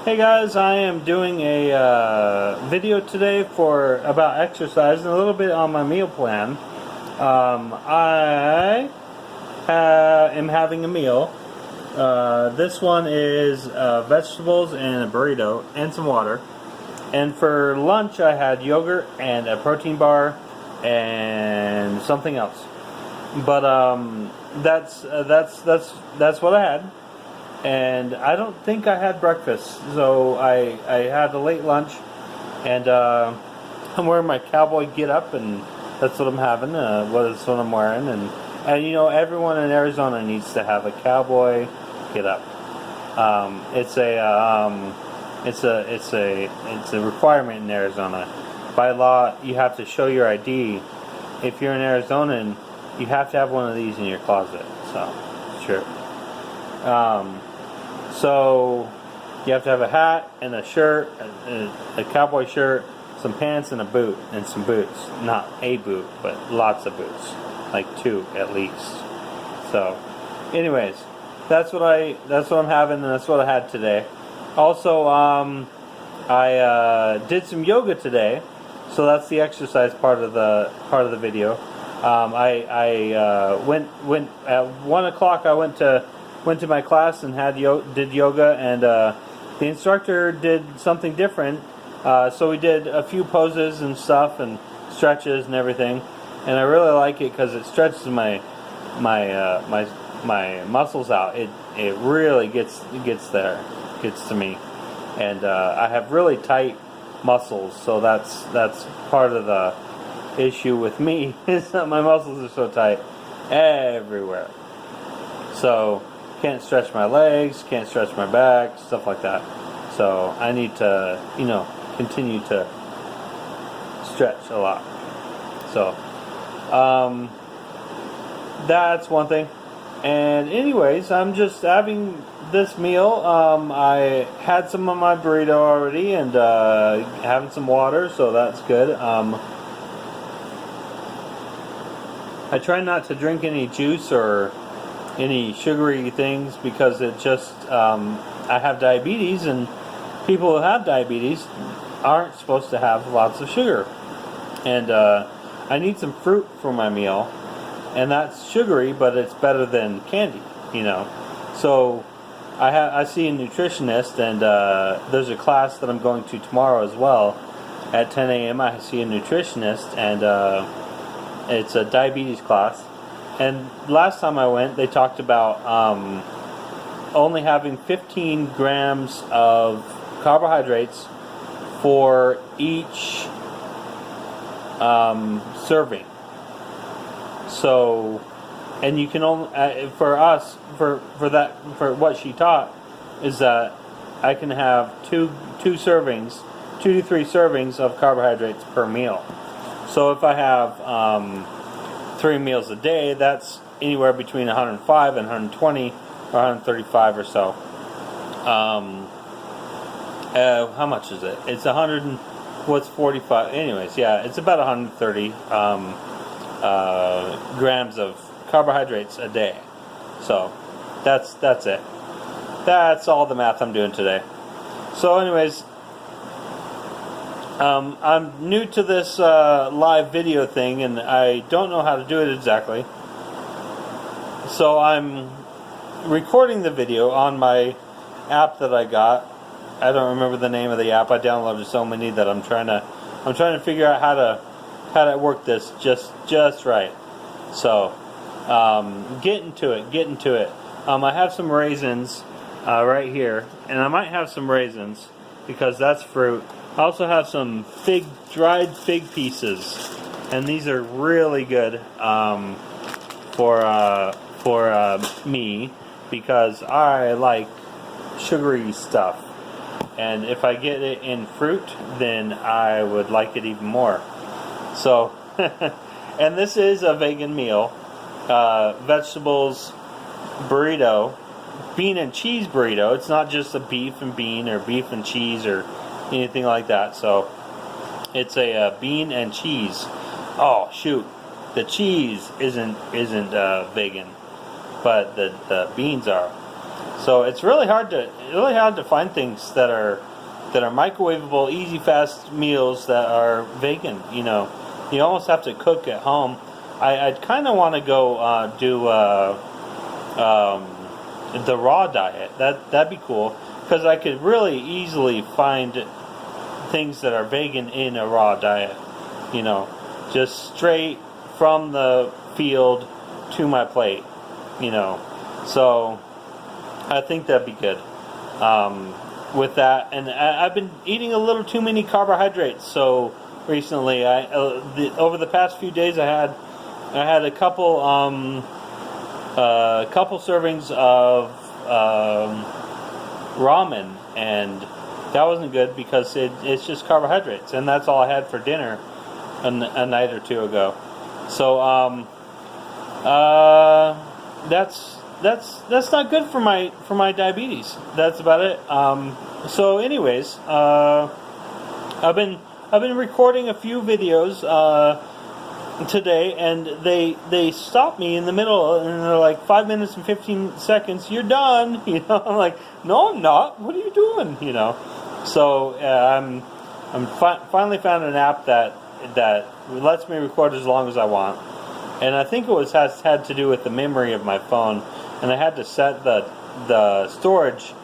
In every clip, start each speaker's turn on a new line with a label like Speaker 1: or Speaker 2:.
Speaker 1: Hey guys, I am doing a video today about exercise and a little bit on my meal plan. I am having a meal. This one is vegetables and a burrito and some water. And for lunch, I had yogurt and a protein bar and something else. But that's what I had. And I don't think I had breakfast, so I had a late lunch, and I'm wearing my cowboy get up, and that's what I'm having. That's what I'm wearing, and you know, everyone in Arizona needs to have a cowboy get up. It's a requirement in Arizona. By law, you have to show your ID. If you're an Arizonan, you have to have one of these in your closet. So it's true. So you have to have a hat and a shirt, a cowboy shirt, some pants and a boot, and some boots. Not a boot, but lots of boots, like 2 at least. So, anyways, that's what I'm having, and that's what I had today. Also, I did some yoga today, so that's the exercise part of the video. I went at 1 o'clock. I went to my class and did yoga, and the instructor did something different. So we did a few poses and stuff and stretches and everything, and I really like it because it stretches my muscles out. It really gets to me, and I have really tight muscles, so that's part of the issue with me is that my muscles are so tight everywhere. So can't stretch my legs, can't stretch my back, stuff like that. So I need to, continue to stretch a lot. So that's one thing. And anyways, I'm just having this meal. I had some of my burrito already, and having some water, so that's good. I try not to drink any juice or any sugary things because it just I have diabetes, and people who have diabetes aren't supposed to have lots of sugar, and I need some fruit for my meal, and that's sugary, but it's better than candy, so I see a nutritionist, and there's a class that I'm going to tomorrow as well at 10 a.m. I see a nutritionist, and it's a diabetes class. And last time I went, they talked about only having 15 grams of carbohydrates for each serving. So, and you can only for what she taught is that I can have two to 3 servings of carbohydrates per meal. So if I have 3 meals a day, that's anywhere between 105 and 120 or 135 or so. How much is it? It's 100 and what's 45? Anyways, yeah, it's about 130 grams of carbohydrates a day. So that's it. That's all the math I'm doing today. So anyways, I'm new to this live video thing, and I don't know how to do it exactly. So I'm recording the video on my app that I got. I don't remember the name of the app. I downloaded so many that I'm trying to figure out how to work this just right. So getting to it. I have some raisins right here, and I might have some raisins because that's fruit. I also have some dried fig pieces, and these are really good for me because I like sugary stuff, and if I get it in fruit, then I would like it even more. So, and this is a vegan meal, vegetables burrito, bean and cheese burrito. It's not just a beef and bean or beef and cheese or anything like that. So it's a bean and cheese. Oh shoot, the cheese isn't vegan, but the beans are. So it's really hard to find things that are microwavable, easy, fast meals that are vegan. You almost have to cook at home. I'd kind of want to go do the raw diet. That'd be cool, because I could really easily find things that are vegan in a raw diet. Just straight from the field to my plate. So I think that'd be good. With that, and I've been eating a little too many carbohydrates. So recently, over the past few days, I had a couple servings of ramen, and that wasn't good because it's just carbohydrates, and that's all I had for dinner a night or two ago. So that's not good for my diabetes. That's about it. So anyways, I've been recording a few videos today, and they stopped me in the middle, and they're like 5 minutes and 15 seconds. You're done. I'm like, no, I'm not. What are you doing? So I'm finally found an app that lets me record as long as I want, and I think it had to do with the memory of my phone, and I had to set the storage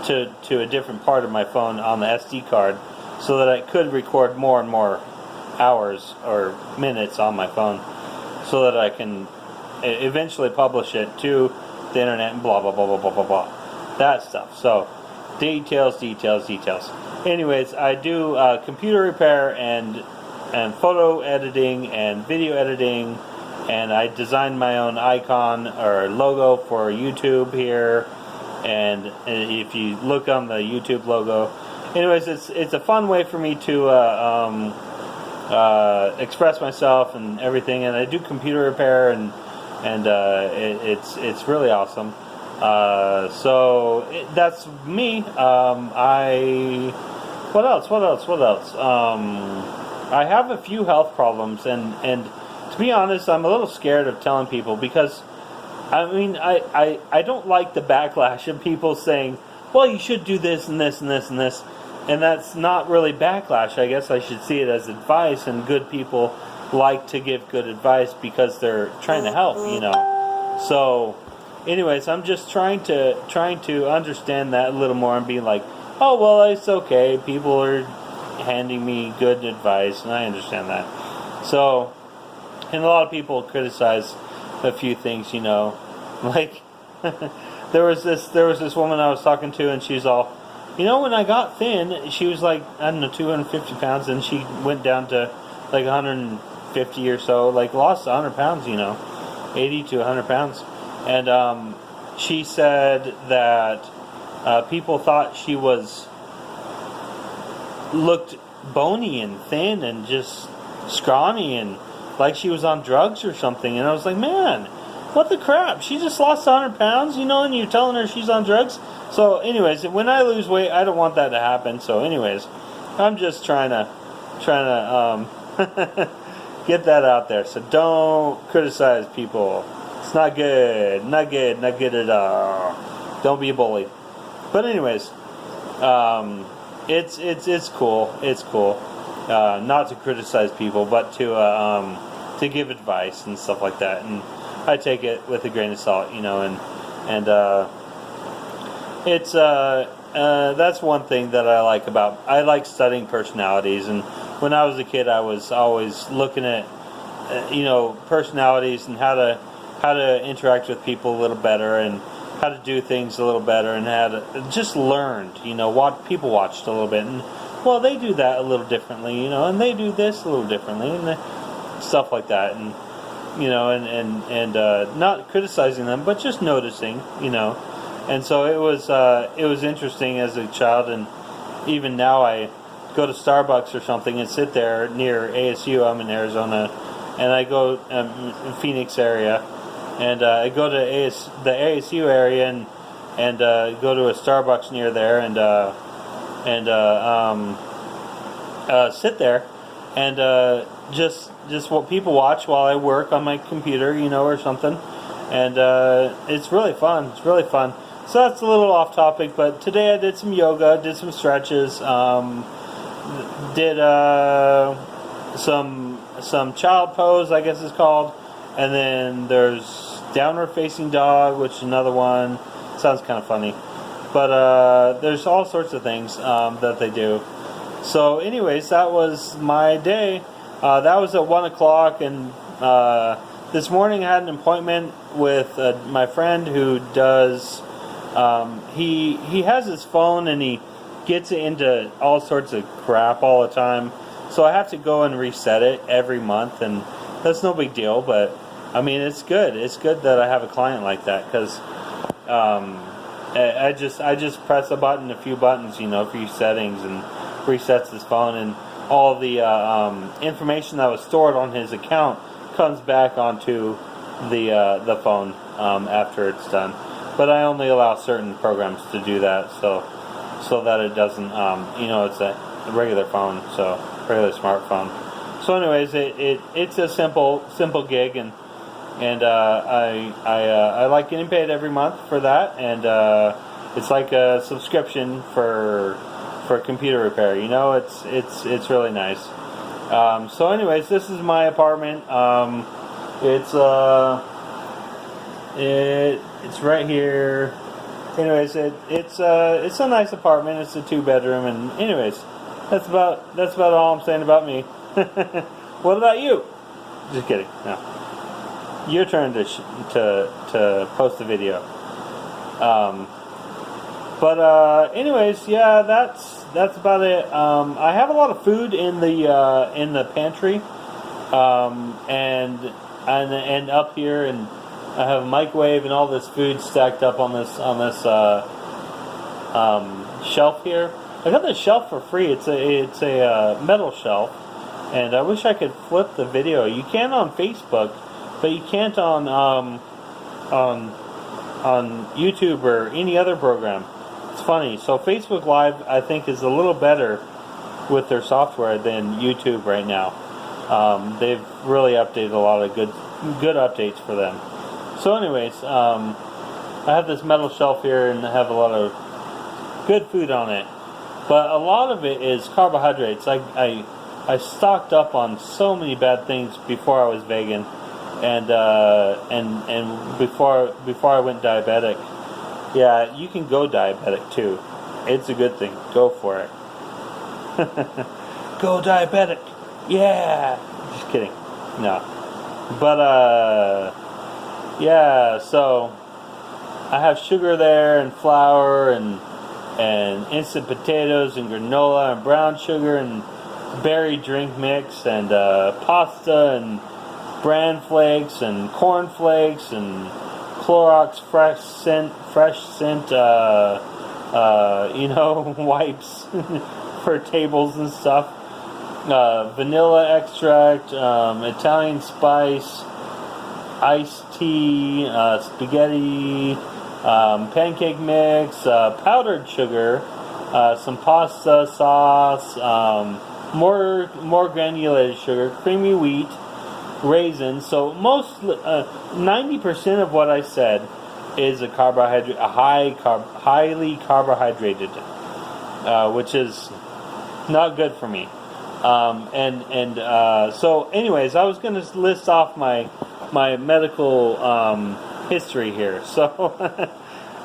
Speaker 1: to a different part of my phone on the SD card, so that I could record more and more hours or minutes on my phone, so that I can eventually publish it to the internet and blah blah blah blah blah blah blah, that stuff. So details. Anyways, I do computer repair and photo editing and video editing, and I designed my own icon or logo for YouTube here. And if you look on the YouTube logo, anyways, it's a fun way for me to express myself and everything. And I do computer repair, and it's really awesome. So that's me. What else? I have a few health problems, and to be honest, I'm a little scared of telling people, because I don't like the backlash of people saying, well, you should do this and this and this and this. And that's not really backlash. I guess I should see it as advice, and good people like to give good advice because they're trying to help, So, anyways, I'm just trying to understand that a little more, and being like, oh, well, it's okay. People are handing me good advice, and I understand that. So, and a lot of people criticize a few things, like there was this woman I was talking to, and she's all, when I got thin, she was like, I don't know, 250 pounds, and she went down to like 150 or so, like lost 100 pounds, 80 to 100 pounds. And she said that people thought she looked bony and thin and just scrawny, and like she was on drugs or something. And I was like, man, what the crap? She just lost 100 pounds, and you're telling her she's on drugs? So anyways, when I lose weight, I don't want that to happen. So anyways, I'm just trying to get that out there. So don't criticize people. It's not good. Not good at all. Don't be a bully. But anyways, it's cool. It's cool. Not to criticize people, but to give advice and stuff like that. And I take it with a grain of salt, and it's that's one thing that I like studying personalities. And when I was a kid, I was always looking at personalities, and how to interact with people a little better, and how to do things a little better, and how to just learned, what people watched a little bit, and well, they do that a little differently, and they do this a little differently, and stuff like that. And and not criticizing them, but just noticing, And so it was interesting as a child, and even now I go to Starbucks or something and sit there near ASU. I'm in Arizona, and I go in Phoenix area, and I go to the ASU area, and go to a Starbucks near there, and sit there, and just what people watch while I work on my computer, or something. And it's really fun. It's really fun. So that's a little off topic, but today I did some yoga, did some stretches, did some child pose, I guess it's called, and then there's downward facing dog, which is another one. Sounds kind of funny, but there's all sorts of things that they do. So anyways, that was my day. That was at 1 o'clock, and this morning I had an appointment with my friend who does, he has his phone and he gets it into all sorts of crap all the time. So I have to go and reset it every month, and that's no big deal, but I mean, it's good. It's good that I have a client like that, because I just press a few buttons, a few settings, and resets his phone, and all the information that was stored on his account comes back onto the phone after it's done. But I only allow certain programs to do that, so that it doesn't, it's a regular phone, so regular smartphone. So anyways, it's a simple gig, and I like getting paid every month for that, and it's like a subscription for computer repair. It's really nice. So anyways, this is my apartment. It's right here. Anyways, it's a nice apartment. It's a 2-bedroom, and anyways, that's about all I'm saying about me. What about you? Just kidding. No, your turn to post the video. But anyways, yeah, that's about it. I have a lot of food in the pantry, and up here, and I have a microwave and all this food stacked up on this shelf here. I got this shelf for free. It's a metal shelf, and I wish I could flip the video. You can on Facebook, but you can't on YouTube or any other program. It's funny. So Facebook Live, I think, is a little better with their software than YouTube right now. They've really updated a lot of good updates for them. So anyways, I have this metal shelf here, and I have a lot of good food on it. But a lot of it is carbohydrates. I stocked up on so many bad things before I was vegan, and before I went diabetic. Yeah, you can go diabetic too. It's a good thing. Go for it. Go diabetic. Yeah. Just kidding. No. But yeah. So I have sugar there, and flour, and instant potatoes, and granola, and brown sugar, and berry drink mix, and pasta, and bran flakes, and corn flakes, and Clorox fresh scent wipes for tables and stuff, vanilla extract, Italian spice, iced tea, spaghetti, pancake mix, powdered sugar, some pasta sauce, more granulated sugar, creamy wheat, raisins. So 90% of what I said is highly carbohydrated, which is not good for me. So anyways, I was going to list off my medical history here. So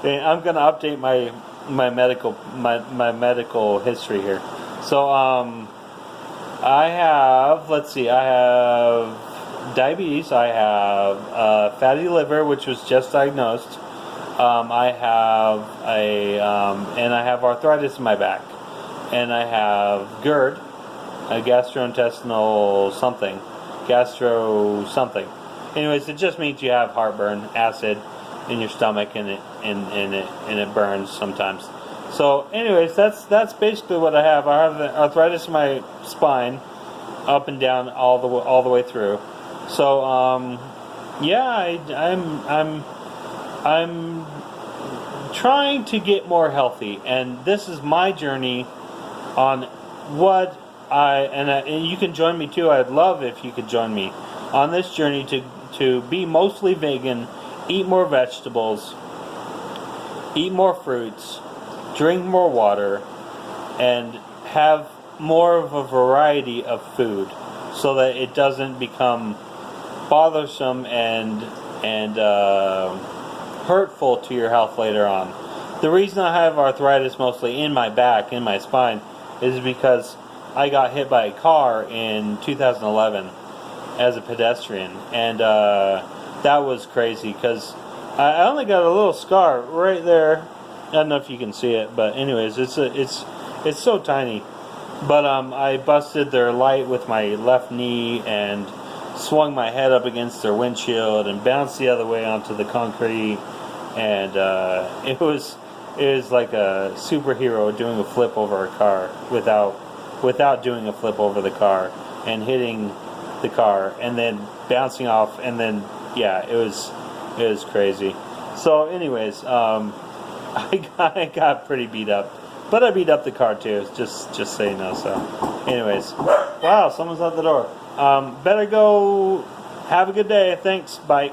Speaker 1: I'm going to update my medical history here. So I have diabetes. I have fatty liver, which was just diagnosed. I have and I have arthritis in my back, and I have GERD, a gastrointestinal something, gastro something. Anyways, it just means you have heartburn, acid in your stomach, and it burns sometimes. So, anyways, that's basically what I have. I have arthritis in my spine, up and down, all the way through. So, yeah, I'm trying to get more healthy, and this is my journey on what and you can join me too. I'd love if you could join me on this journey to be mostly vegan, eat more vegetables, eat more fruits, drink more water, and have more of a variety of food so that it doesn't become bothersome and hurtful to your health later on. The reason I have arthritis mostly in my back, in my spine, is because I got hit by a car in 2011 as a pedestrian, and that was crazy because I only got a little scar right there. I don't know if you can see it, but anyways, it's so tiny. But I busted their light with my left knee and swung my head up against their windshield and bounced the other way onto the concrete, and it was like a superhero doing a flip over a car without doing a flip over the car and hitting the car and then bouncing off, and then yeah, it was crazy. So anyways, I got pretty beat up, but I beat up the car too, just so you know. So anyways, wow, someone's at the door. Better go. Have a good day. Thanks. Bye.